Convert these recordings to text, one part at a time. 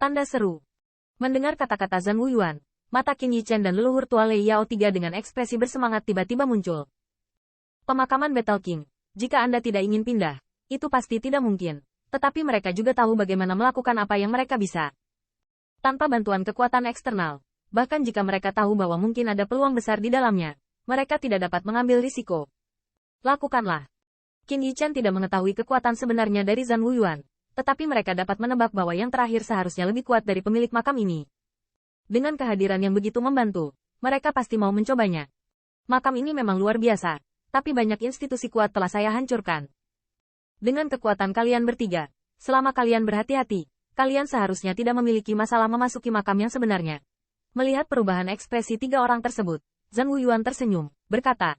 Tanda seru. Mendengar kata-kata Zhan Wuyuan, mata Qin Yichen dan leluhur tua Lei Yao III dengan ekspresi bersemangat tiba-tiba muncul. Pemakaman Battle King. Jika Anda tidak ingin pindah, itu pasti tidak mungkin. Tetapi mereka juga tahu bagaimana melakukan apa yang mereka bisa. Tanpa bantuan kekuatan eksternal, bahkan jika mereka tahu bahwa mungkin ada peluang besar di dalamnya, mereka tidak dapat mengambil risiko. Lakukanlah. Qin Yichen tidak mengetahui kekuatan sebenarnya dari Zhan Wuyuan, tetapi mereka dapat menebak bahwa yang terakhir seharusnya lebih kuat dari pemilik makam ini. Dengan kehadiran yang begitu membantu, mereka pasti mau mencobanya. Makam ini memang luar biasa. Tapi banyak institusi kuat telah saya hancurkan. Dengan kekuatan kalian bertiga, selama kalian berhati-hati, kalian seharusnya tidak memiliki masalah memasuki makam yang sebenarnya. Melihat perubahan ekspresi tiga orang tersebut, Zhan Wuyuan tersenyum, berkata.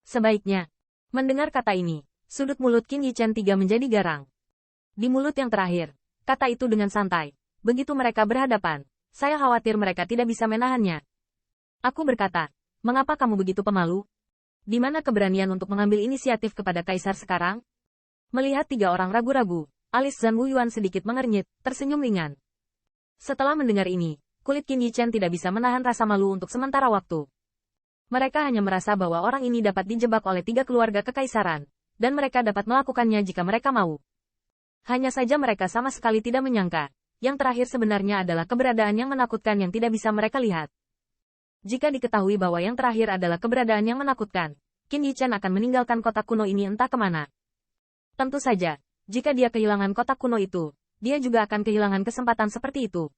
Sebaiknya. Mendengar kata ini, sudut mulut Qin Yichen III menjadi garang. Di mulut yang terakhir, kata itu dengan santai. Begitu mereka berhadapan, saya khawatir mereka tidak bisa menahannya. Aku berkata, mengapa kamu begitu pemalu? Di mana keberanian untuk mengambil inisiatif kepada kaisar sekarang? Melihat tiga orang ragu-ragu, alis Zhan Wuyuan sedikit mengernyit, tersenyum ringan. Setelah mendengar ini, kulit Qin Yichen tidak bisa menahan rasa malu untuk sementara waktu. Mereka hanya merasa bahwa orang ini dapat dijebak oleh tiga keluarga kekaisaran, dan mereka dapat melakukannya jika mereka mau. Hanya saja mereka sama sekali tidak menyangka, yang terakhir sebenarnya adalah keberadaan yang menakutkan yang tidak bisa mereka lihat. Jika diketahui bahwa yang terakhir adalah keberadaan yang menakutkan, Qin Yichen akan meninggalkan kotak kuno ini entah kemana. Tentu saja, jika dia kehilangan kotak kuno itu, dia juga akan kehilangan kesempatan seperti itu.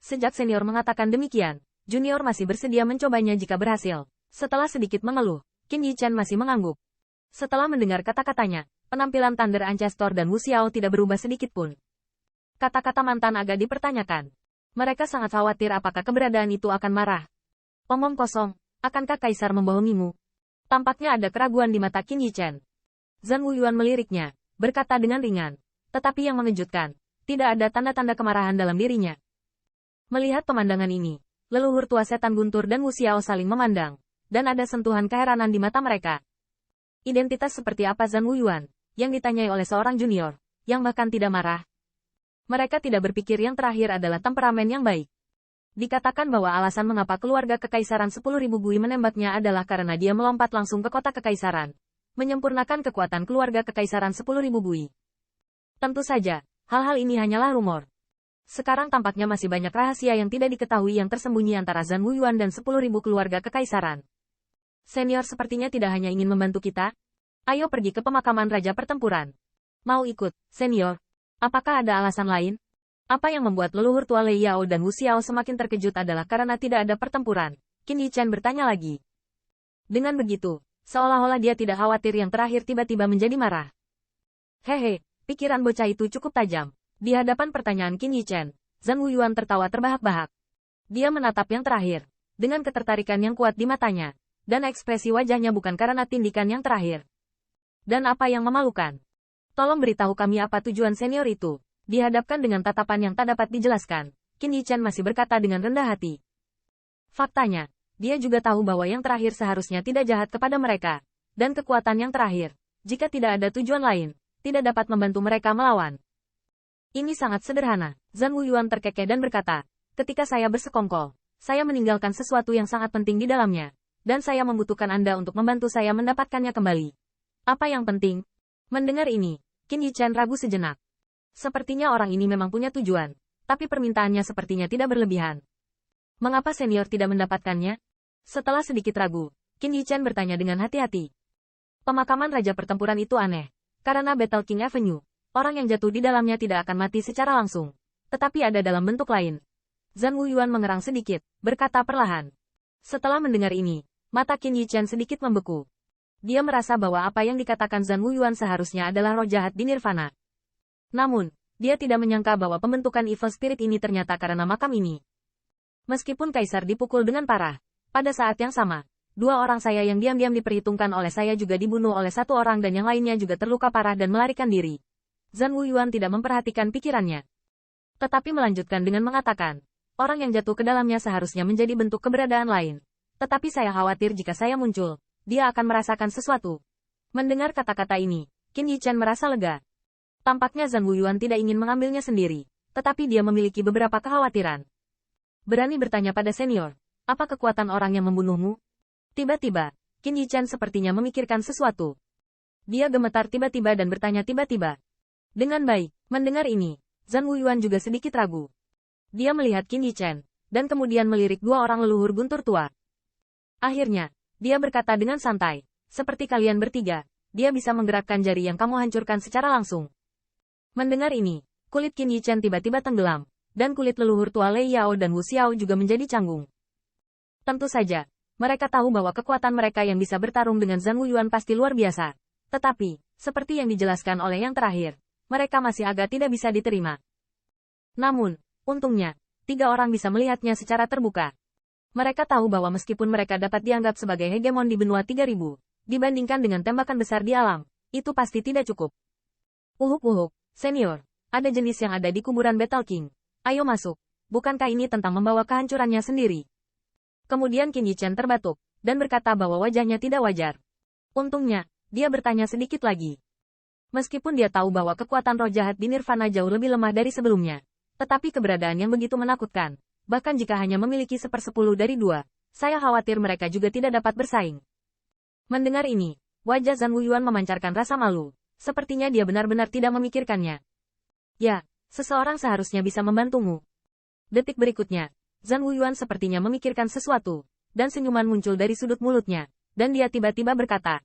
Sejak senior mengatakan demikian, junior masih bersedia mencobanya jika berhasil. Setelah sedikit mengeluh, Qin Yichen masih mengangguk. Setelah mendengar kata-katanya, penampilan Thunder Ancestor dan Wu Xiao tidak berubah sedikit pun. Kata-kata mantan agak dipertanyakan. Mereka sangat khawatir apakah keberadaan itu akan marah. Omong kosong, akankah kaisar membohongimu? Tampaknya ada keraguan di mata Qin Yichen. Zhan Wuyuan meliriknya, berkata dengan ringan. Tetapi yang mengejutkan, tidak ada tanda-tanda kemarahan dalam dirinya. Melihat pemandangan ini, leluhur tua setan guntur dan Wu Xiao saling memandang, dan ada sentuhan keheranan di mata mereka. Identitas seperti apa Zhan Wuyuan, yang ditanyai oleh seorang junior, yang bahkan tidak marah? Mereka tidak berpikir yang terakhir adalah temperamen yang baik. Dikatakan bahwa alasan mengapa keluarga kekaisaran 10.000 bui menembaknya adalah karena dia melompat langsung ke kota kekaisaran, menyempurnakan kekuatan keluarga kekaisaran 10.000 bui. Tentu saja, hal-hal ini hanyalah rumor. Sekarang tampaknya masih banyak rahasia yang tidak diketahui yang tersembunyi antara Zhan Wuyuan dan 10.000 keluarga kekaisaran. Senior sepertinya tidak hanya ingin membantu kita. Ayo pergi ke pemakaman Raja Pertempuran. Mau ikut, senior? Apakah ada alasan lain? Apa yang membuat leluhur tua Lei Yao dan Wu Xiao semakin terkejut adalah karena tidak ada pertempuran. Qin Yichen bertanya lagi. Dengan begitu, seolah-olah dia tidak khawatir yang terakhir tiba-tiba menjadi marah. Hehe, pikiran bocah itu cukup tajam. Di hadapan pertanyaan Qin Yichen, Zhan Wuyuan tertawa terbahak-bahak. Dia menatap yang terakhir, dengan ketertarikan yang kuat di matanya, dan ekspresi wajahnya bukan karena tindikan yang terakhir. Dan apa yang memalukan? Tolong beritahu kami apa tujuan senior itu. Dihadapkan dengan tatapan yang tak dapat dijelaskan, Qin Yichen masih berkata dengan rendah hati. Faktanya, dia juga tahu bahwa yang terakhir seharusnya tidak jahat kepada mereka, dan kekuatan yang terakhir, jika tidak ada tujuan lain, tidak dapat membantu mereka melawan. Ini sangat sederhana, Zhan Wuyuan terkekeh dan berkata, ketika saya bersekongkol, saya meninggalkan sesuatu yang sangat penting di dalamnya, dan saya membutuhkan Anda untuk membantu saya mendapatkannya kembali. Apa yang penting? Mendengar ini, Qin Yichen ragu sejenak. Sepertinya orang ini memang punya tujuan, tapi permintaannya sepertinya tidak berlebihan. Mengapa senior tidak mendapatkannya? Setelah sedikit ragu, Qin Yichen bertanya dengan hati-hati. Pemakaman Raja Pertempuran itu aneh, karena Battle King Avenue, orang yang jatuh di dalamnya tidak akan mati secara langsung, tetapi ada dalam bentuk lain. Zhan Wuyuan mengerang sedikit, berkata perlahan. Setelah mendengar ini, mata Qin Yichen sedikit membeku. Dia merasa bahwa apa yang dikatakan Zhan Wuyuan seharusnya adalah roh jahat di Nirvana. Namun, dia tidak menyangka bahwa pembentukan evil spirit ini ternyata karena makam ini. Meskipun kaisar dipukul dengan parah, pada saat yang sama, dua orang saya yang diam-diam diperhitungkan oleh saya juga dibunuh oleh satu orang dan yang lainnya juga terluka parah dan melarikan diri. Zhan Wuyuan tidak memperhatikan pikirannya. Tetapi melanjutkan dengan mengatakan, orang yang jatuh ke dalamnya seharusnya menjadi bentuk keberadaan lain. Tetapi saya khawatir jika saya muncul, dia akan merasakan sesuatu. Mendengar kata-kata ini, Qin Yichen merasa lega. Tampaknya Zhan Wuyuan tidak ingin mengambilnya sendiri. tetapi dia memiliki beberapa kekhawatiran. Berani bertanya pada senior, apa kekuatan orang yang membunuhmu? Tiba-tiba, Qin Yichen sepertinya memikirkan sesuatu. Dia gemetar tiba-tiba dan bertanya tiba-tiba. Dengan baik, mendengar ini, Zhan Wuyuan juga sedikit ragu. Dia melihat Qin Yichen, dan kemudian melirik dua orang leluhur guntur tua. Akhirnya, dia berkata dengan santai, seperti kalian bertiga, dia bisa menggerakkan jari yang kamu hancurkan secara langsung. Mendengar ini, kulit Qin Yichen tiba-tiba tenggelam, dan kulit leluhur tua Lei Yao dan Wu Xiao juga menjadi canggung. Tentu saja, mereka tahu bahwa kekuatan mereka yang bisa bertarung dengan Zhan Wuyuan pasti luar biasa. Tetapi, seperti yang dijelaskan oleh yang terakhir, mereka masih agak tidak bisa diterima. Namun, untungnya, 3 orang bisa melihatnya secara terbuka. Mereka tahu bahwa meskipun mereka dapat dianggap sebagai hegemon di benua 3000, dibandingkan dengan tembakan besar di alam, itu pasti tidak cukup. Uhuk-uhuk, senior, ada jenis yang ada di kuburan Battle King. Ayo masuk, bukankah ini tentang membawa kehancurannya sendiri? Kemudian Qin Yichen terbatuk, dan berkata bahwa wajahnya tidak wajar. Untungnya, dia bertanya sedikit lagi. Meskipun dia tahu bahwa kekuatan roh jahat di Nirvana jauh lebih lemah dari sebelumnya, tetapi keberadaan yang begitu menakutkan, bahkan jika hanya memiliki 1/10 dari 2, saya khawatir mereka juga tidak dapat bersaing. Mendengar ini, wajah Zhan Wuyuan memancarkan rasa malu, sepertinya dia benar-benar tidak memikirkannya. Ya, seseorang seharusnya bisa membantumu. Detik berikutnya, Zhan Wuyuan sepertinya memikirkan sesuatu, dan senyuman muncul dari sudut mulutnya, dan dia tiba-tiba berkata,